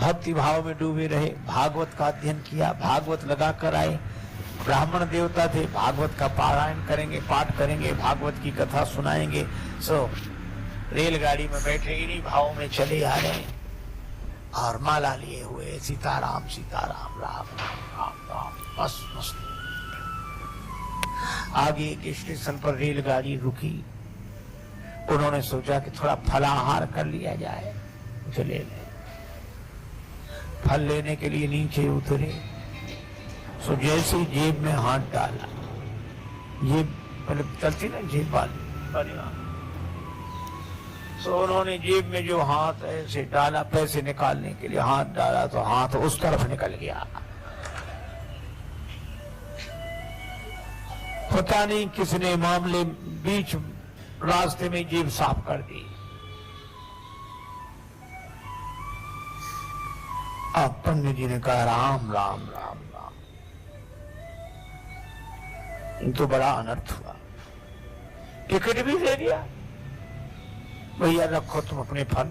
भक्ति भाव में डूबे रहे, भागवत का अध्ययन किया, भागवत लगा कर आए। ब्राह्मण देवता थे, भागवत का पारायण करेंगे, पाठ करेंगे, भागवत की कथा सुनाएंगे। सो रेलगाड़ी में बैठे इन्हीं भाव में चले आ रहे और माला लिए हुए सीताराम सीताराम राम राम राम राम, बस बस। आगे एक स्टेशन पर रेलगाड़ी रुकी। उन्होंने सोचा कि थोड़ा फलाहार कर लिया जाए, चले गए। फल लेने के लिए नीचे उतरे, सो जैसे ही जेब में हाथ डाला, ये पहले चलती ना जेब वाली, सो उन्होंने जेब में जो हाथ ऐसे डाला, पैसे निकालने के लिए हाथ डाला तो हाथ उस तरफ निकल गया। पता नहीं किसने मामले बीच रास्ते में जेब साफ कर दी। अब पंडित जी ने कहा राम राम राम राम, तो बड़ा अनर्थ हुआ। टिकट भी दे दिया, भैया रखो तुम अपने फल।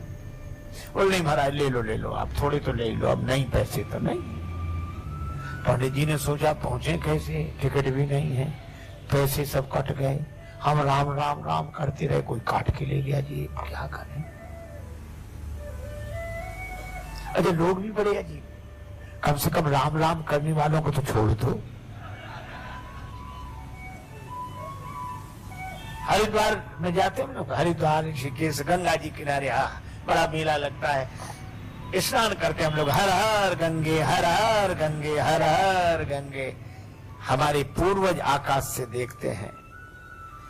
बोल नहीं महाराज ले लो आप, थोड़े तो ले लो, अब नहीं पैसे तो नहीं। पंडित जी ने सोचा पहुंचे कैसे, टिकट भी नहीं है, पैसे सब कट गए, हम राम राम राम करते रहे, कोई काट के ले गया जी, क्या करें। अरे लोग भी बड़े अजीब, कम से कम राम राम करने वालों को तो छोड़ दो। हरिद्वार में जाते हम लोग, हरिद्वार ऋषिकेश गंगा जी किनारे बड़ा मेला लगता है, स्नान करते हम लोग, हर हर गंगे हर हर गंगे हर हर गंगे। हमारे पूर्वज आकाश से देखते हैं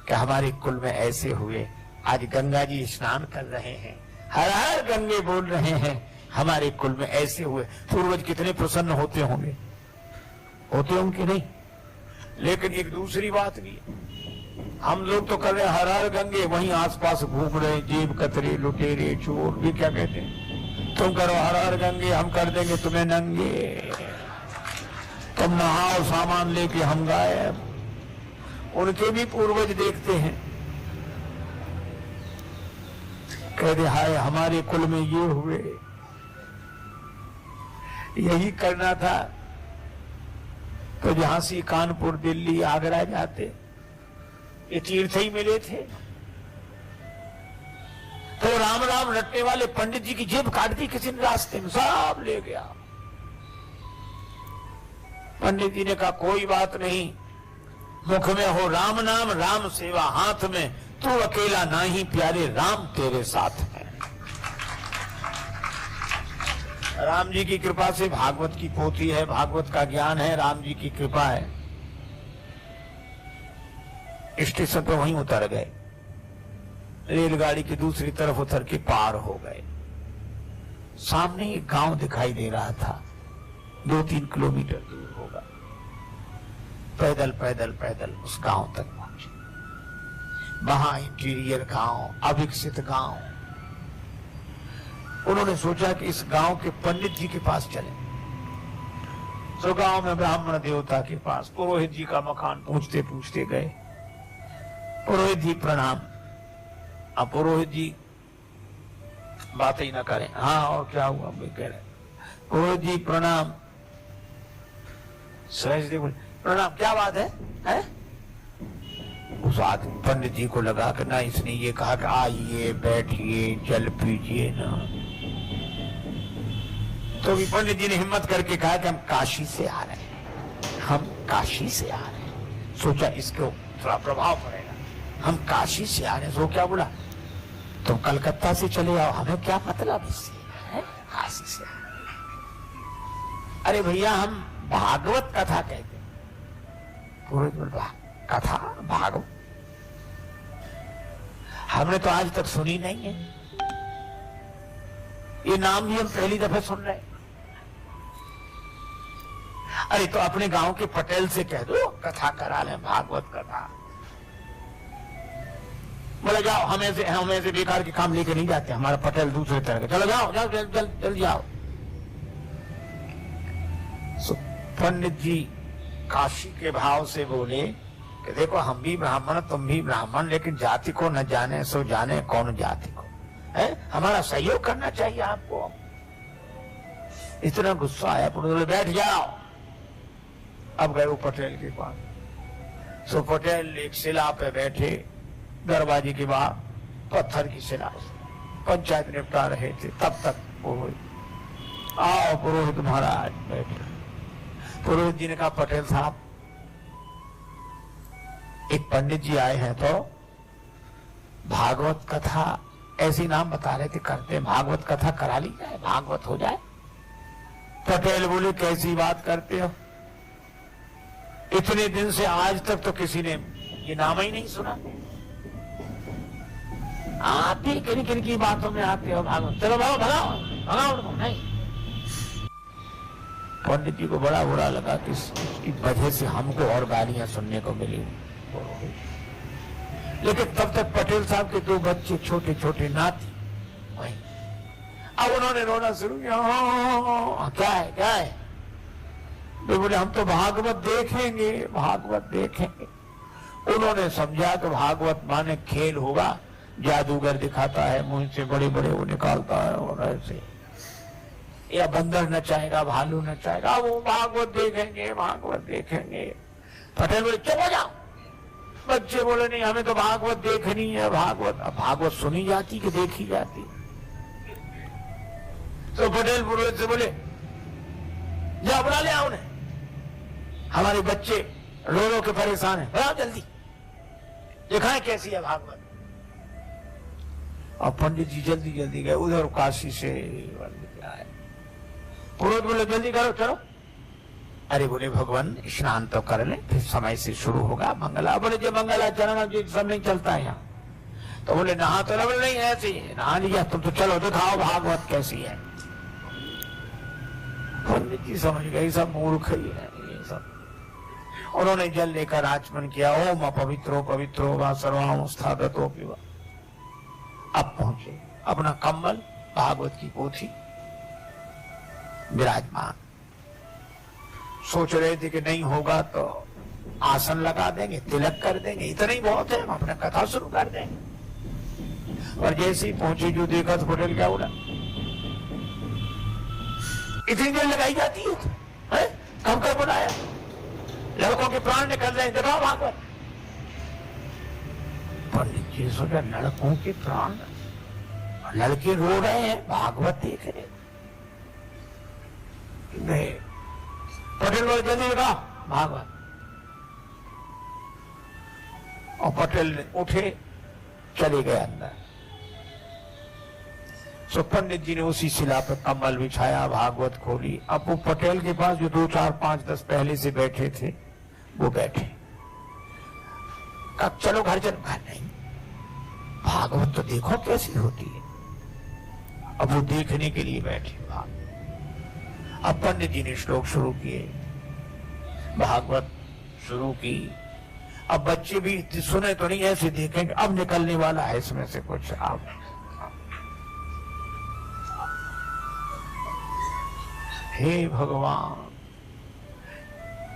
कि हमारे कुल में ऐसे हुए, आज गंगा जी स्नान कर रहे हैं, हर हर गंगे बोल रहे हैं, हमारे कुल में ऐसे हुए। पूर्वज कितने प्रसन्न होते होंगे, होते होंगे नहीं। लेकिन एक दूसरी बात भी, हम लोग तो कर रहे हर हर गंगे, वहीं आसपास घूम रहे जेब कतरे लुटेरे चोर भी क्या कहते हैं, तुम करो हर हर गंगे, हम कर देंगे तुम्हें नंगे, तुम नहाओ सामान लेके हम गायब। उनके भी पूर्वज देखते हैं, कहते हाय हमारे कुल में ये हुए, यही करना था तो झांसी कानपुर दिल्ली आगरा जाते, ये तीर्थ ही मिले थे। तो राम राम रटने वाले पंडित जी की जेब काट दी किसी ने रास्ते में, सब ले गया। पंडित जी ने कहा कोई बात नहीं, मुख में हो राम नाम राम सेवा हाथ में, तू अकेला नहीं प्यारे राम तेरे साथ है। राम जी की कृपा से भागवत की पोथी है, भागवत का ज्ञान है, राम जी की कृपा है। स्टेशन पर वहीं उतर गए, रेलगाड़ी की दूसरी तरफ उतर के पार हो गए। सामने एक गांव दिखाई दे रहा था, 2-3 किलोमीटर दूर होगा। पैदल पैदल पैदल उस गांव तक पहुंचे। वहां इंटीरियर गांव, अविकसित गांव। उन्होंने सोचा कि इस गांव के पंडित जी के पास चले। तो गांव में ब्राह्मण देवता के पास पुरोहित जी का मकान पूछते पूछते गए। पुरोहित जी प्रणाम। अब पुरोहित जी बात ही ना करें, हाँ और क्या हुआ मैं कह रहे, पुरोहित जी प्रणाम। सहज बोले प्रणाम, क्या बात है? उस आदमी पंडित जी को लगा कि ना इसने ये कहा कि आइए बैठिए जल पीजिए ना, तो भी पंडित जी ने हिम्मत करके कहा कि हम काशी से आ रहे हैं, हम काशी से आ रहे हैं। सोचा इसको थोड़ा प्रभाव पड़ेगा, हम काशी से आ रहे हैं। तो क्या बोला, तुम कलकत्ता से चले आओ, हमें क्या मतलब इससे, काशी से। अरे भैया हम भागवत कथा कहते हैं। पुरोहित बोला कथा भागवत हमने तो आज तक सुनी नहीं है, ये नाम भी हम पहली दफे सुन रहे हैं। अरे तो अपने गांव के पटेल से कह दो कथा करा लें, भागवत कथा। बोले जाओ, हमें से बेकार के काम लेके नहीं जाते, हमारा पटेल दूसरे तरह के, चलो जाओ जाओ जल्द जाओ। पंडित जी काशी के भाव से बोले कि देखो हम भी ब्राह्मण तुम भी ब्राह्मण, लेकिन जाति को न जाने सो जाने कौन जाति को है, हमारा सहयोग करना चाहिए आपको। इतना गुस्सा आया, बोले बैठ जाओ। अब गए वो पटेल के पास। सो पटेल एक शिला पे बैठे, दरवाजे के बाहर पत्थर की शिला, पंचायत निपटा रहे थे। तब तक वो आओ पुरोहित महाराज बैठे। पुरोहित जी ने कहा पटेल साहब, एक पंडित जी आए हैं तो भागवत कथा ऐसी नाम बता रहे थे करते, भागवत कथा करा ली जाए, भागवत हो जाए। पटेल बोले कैसी बात करते हो, इतने दिन से आज तक तो किसी ने ये नाम ही नहीं सुना। आप भी किन किन की बातों में आते हो भागवत, चलो भागो भगाओ भगाओ उनको। नहीं, पंडित जी को बड़ा बुरा लगा कि इसकी वजह से हमको और गालियां सुनने को मिली। लेकिन तब तक पटेल साहब के 2 बच्चे छोटे छोटे नाती वही। अब उन्होंने रोना शुरू किया, क्या है क्या है। तो बोले हम तो भागवत देखेंगे, भागवत देखेंगे। उन्होंने समझा कि भागवत माने खेल होगा, जादूगर दिखाता है, मुंह से बड़े बड़े वो निकालता है और ऐसे, या बंदर नचाएगा, भालू नचाएगा, वो भागवत देखेंगे, भागवत देखेंगे। पटेल बोले चुप हो जाओ। बच्चे बोले नहीं, हमें तो भागवत देखनी है, भागवत। अब भागवत सुनी जाती कि देखी जाती। तो पटेल पुरोहित से बोले जाओ बुला ले आओ उन्हें, हमारे बच्चे रो रो के परेशान है, बुलाओ जल्दी, दिखाएं कैसी है भागवत। और पंडित जी जल्दी जल्दी गए उधर काशी से आए। पुरोहित बोले जल्दी करो चलो। अरे बोले भगवान स्नान तो कर ले, फिर समय से शुरू होगा मंगला। बोले जो मंगलाचरण जी सब नहीं चलता है यहाँ। तो बोले नहा तो बोले नहीं ऐसी नहा लिया तुम तो, चलो दिखाओ भागवत कैसी है। पंडित जी समझ गए सब मूर्ख ही है ये सब। उन्होंने जल लेकर आचमन किया, ओम अपवित्रो पवित्रो वा सर्वावस्थागतो पिबा। अब पहुंचे, अपना कम्बल भागवत की पोथी विराजमान। सोच रहे थे कि नहीं होगा तो आसन लगा देंगे, तिलक कर देंगे, इतना ही बहुत है, हम अपना कथा शुरू कर देंगे। और जैसे ही पहुंचे जो देखा तो पटेल क्या बोला, इतनी देर लगाई जाती है, कब कब बनाया, लड़कों के प्राण निकल रहे हैं, दिखाओ भागवत। पंडित जी सोचा लड़कों के प्राण, लड़के रो रहे हैं, भागवत देख रहे नहीं। पटेल बोले जल्दी दिखाओ भागवत। और पटेल उठे चले गए अंदर। सो पंडित जी ने उसी शिला पर कम्बल बिछाया, भागवत खोली। अब वो पटेल के पास जो 2, 4, 5, 10 पहले से बैठे थे वो बैठे। कब चलो घर चलो, घर नहीं, भागवत तो देखो कैसी होती है। अब वो देखने के लिए बैठे। अब पंडित जी ने श्लोक शुरू किए, भागवत शुरू की। अब बच्चे भी सुने तो नहीं, ऐसे देखेंगे अब निकलने वाला है इसमें से कुछ। अब हे भगवान,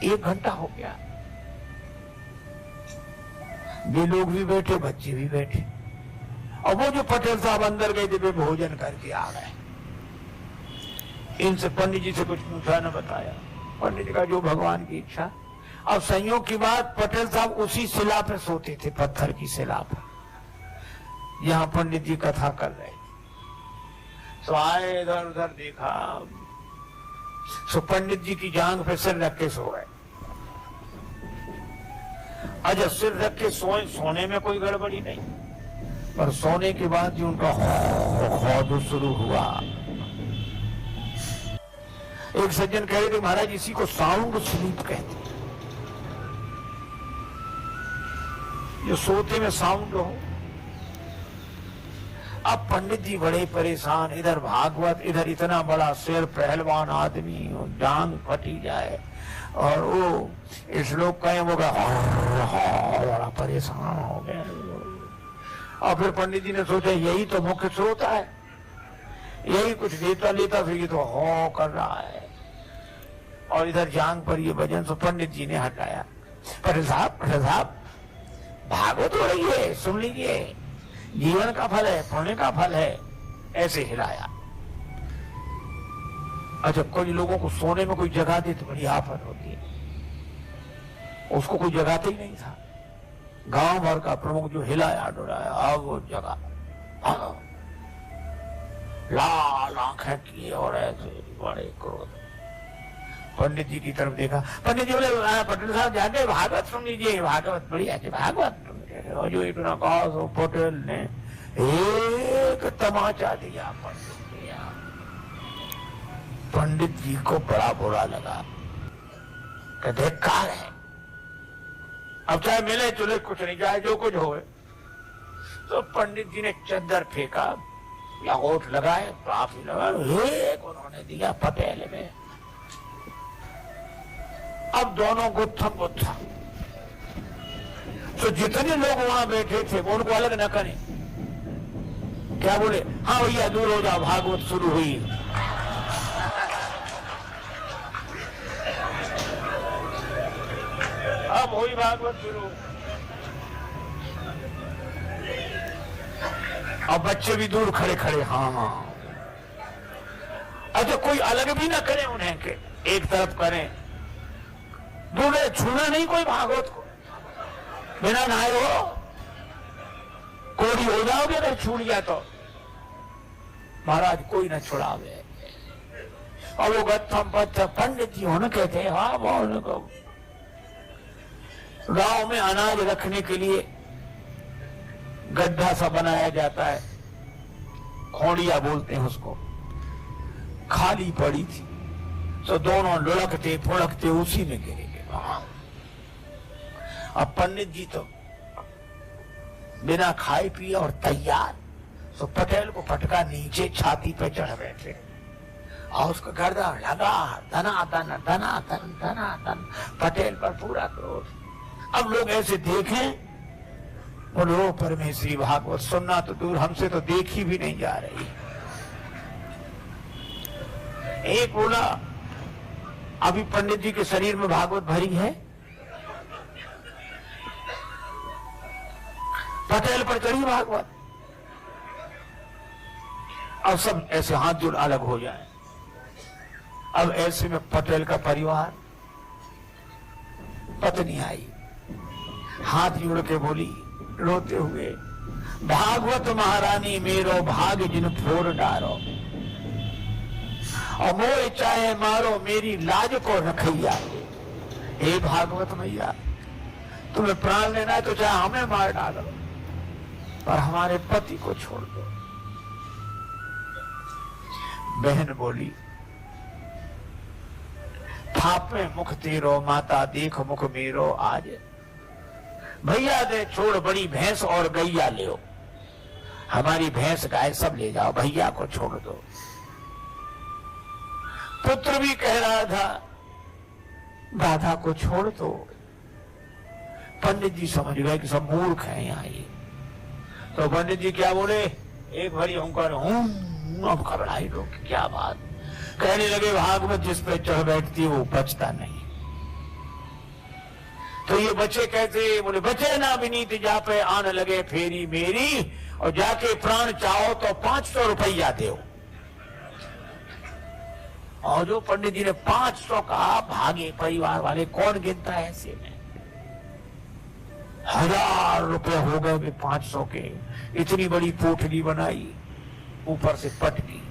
1 घंटा हो गया, ये लोग भी बैठे, बच्चे भी बैठे। और वो जो पटेल साहब अंदर गए थे वे भोजन करके आ गए। इनसे पंडित जी से कुछ पूछा न बताया। पंडित जी का जो भगवान की इच्छा। अब संयोग की बात, पटेल साहब उसी शिला पर सोते थे, पत्थर की शिला पर। यहां पंडित जी कथा कर रहे थे। तो आए, इधर उधर देखा, सो पंडित जी की जांघ पे सिर रख के सो गए। अच्छा सिर रख के सोए, सोने में कोई गड़बड़ी नहीं, पर सोने के बाद जो उनका जो शुरू हुआ। एक सज्जन कह रहे थे महाराज इसी को साउंड स्लीप कहते हैं, जो सोते में साउंड हो। अब पंडित जी बड़े परेशान, इधर भागवत, इधर इतना बड़ा सिर, पहलवान आदमी, जांग फटी जाए, और वो इस लोग कहे वो बड़ा परेशान हो गए। और फिर पंडित जी ने सोचा यही तो मुख्य स्रोत है, यही कुछ देता लेता फिर ये तो हो कर रहा है। और इधर जांग पर ये वजन, तो पंडित जी ने हटाया। पटेल साहब भागवत हो रही है, सुन लीजिए, जीवन का फल है, पुण्य का फल है। ऐसे हिलाया। अच्छा, कोई लोगों को सोने में कोई जगह दे तो बड़ी आफत होती है, उसको कोई जगाते ही नहीं था। गांव भर का प्रमुख जो हिलाया डुलाया, अब वो जगह लाल आंखें किए और ऐसे बड़े क्रोध। पंडित जी की तरफ देखा, पंडित जी बोले पटेल साहब जाके भागवत सुन लीजिए, भागवत बढ़िया है भागवत। और जो इतना कहा तो पटेल ने एक तमाचा दिया पंडित जी को बड़ा बुरा लगा, धिक्कार है, अब चाहे मिले चुले कुछ नहीं, चाहे जो कुछ हो। तो पंडित जी ने चद्दर फेंका या होठ लगाए, काफी लगा, एक उन्होंने दिया पटेल में। अब दोनों गुत्थम गुत्था। तो जितने लोग वहां बैठे थे वो उनको अलग न करें, क्या बोले, हाँ भैया दूर हो जाओ, भागवत शुरू हुई। अब हुई भागवत शुरू। अब बच्चे भी दूर खड़े खड़े, हाँ हाँ। अच्छा, कोई अलग भी ना करे उन्हें के एक तरफ करें, दूर छूना नहीं कोई भागवत को, बिना नहाए हो कोड़ी हो जाओगे अगर छूट गया तो। महाराज कोई ना छुड़ावे। और वो गत्थम पत्थर पंडित जी होने कहते हैं, हाँ बोल को गांव में अनाज रखने के लिए गड्ढा सा बनाया जाता है, खोड़िया बोलते हैं उसको, खाली पड़ी थी, तो दोनों लुढ़कते फुड़कते उसी में गिरे गए। अब पंडित जी तो बिना खाए पिए और तैयार, तो पटेल को पटका नीचे छाती पे चढ़ बैठे और उसका गर्दा लगा, धनाधन धनाधन धनाधन, पटेल पर पूरा क्रोध। अब लोग ऐसे देखें, बोलो परमेश्वरी भागवत सुनना तो दूर, हमसे तो देखी भी नहीं जा रही। एक बोला, अभी पंडित जी के शरीर में भागवत भरी है, पटेल पर चढ़ी भागवत। अब सब ऐसे हाथ जोड़ अलग हो जाए। अब ऐसे में पटेल का परिवार, पत्नी आई, हाथ जोड़ के बोली रोते हुए, भागवत महारानी मेरो भाग जिन फोर डारो, और मोए चाहे मारो मेरी लाज को रखैया। हे भागवत मैया, तुम्हें प्राण लेना है तो चाहे हमें मार डालो, पर हमारे पति को छोड़ दो। बहन बोली, थापे मुख तेरो माता देख मुख मेरो आज, भैया दे छोड़ बड़ी भैंस और गैया ले, हमारी भैंस गाय सब ले जाओ, भैया को छोड़ दो। पुत्र भी कह रहा था दादा को छोड़ दो। पंडित जी समझ गए कि सब मूर्ख हैं यहाँ ये। तो पंडित जी क्या बोले, एक भरी ओंकार हूं, अब घबराई लोग, क्या बात। कहने लगे, भागवत जिस पे चढ़ बैठती है वो बचता नहीं। तो ये बच्चे कहते, बोले बचे ना विनीत जा पे आने लगे फेरी मेरी, और जाके प्राण चाहो तो 500 रुपया दो। और जो पंडित जी ने 500 कहा, भागे परिवार वाले, कौन गिनता है ऐसे में। 1000 रुपए हो गए वे 500 के। इतनी बड़ी पोटली बनाई, ऊपर से पटकी।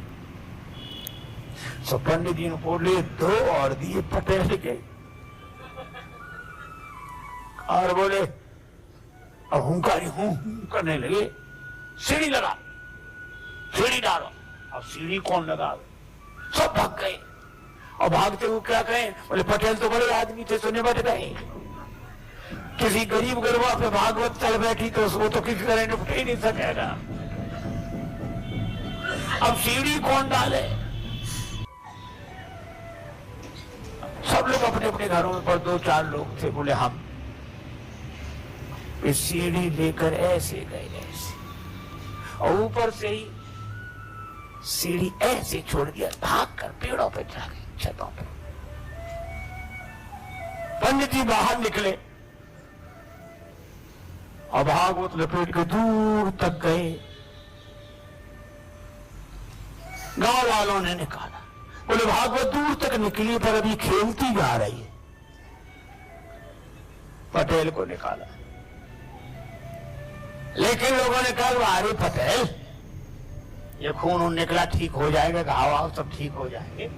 तो पंडित जी ने बोले 2 और दिए पटेल के, और बोले अब हुंकारी हूं करने लगे, सीढ़ी लगा, सीढ़ी डालो। अब सीढ़ी कौन लगा, सब भाग गए। और भागते हुए क्या कहें, बोले पटेल तो बड़े आदमी थे, सुने बट गए। किसी गरीब गरबा पे भागवत चल बैठी तो वो तो किसी तरह निपट ही नहीं सकेगा। अब सीढ़ी कौन डाले। सब लोग अपने अपने घरों में, पर 2-4 लोग थे, बोले हम इस सीढ़ी लेकर ऐसे गए, ऐसे, और ऊपर से ही सीढ़ी ऐसे छोड़ दिया, भागकर पेड़ों पे चढ़ गए, छतों पे। पंडित जी बाहर निकले और भागवत लपेट के दूर तक गए। गांव वालों ने निकाला, बोले भागवत दूर तक निकली पर अभी खेलती जा रही है। पटेल को निकाला, लेकिन लोगों ने कहा अरे पटेल ये खून निकला ठीक हो जाएगा, घाव आव सब ठीक हो जाएंगे,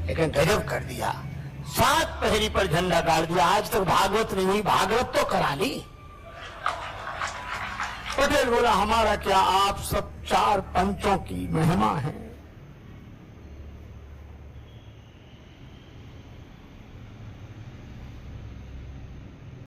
लेकिन गजब कर दिया, 7 पहरी पर झंडा गाड़ दिया, आज तक भागवत नहीं हुई, भागवत तो करा ली। पटेल बोला हमारा क्या, आप सब 4 पंचों की महिमा है,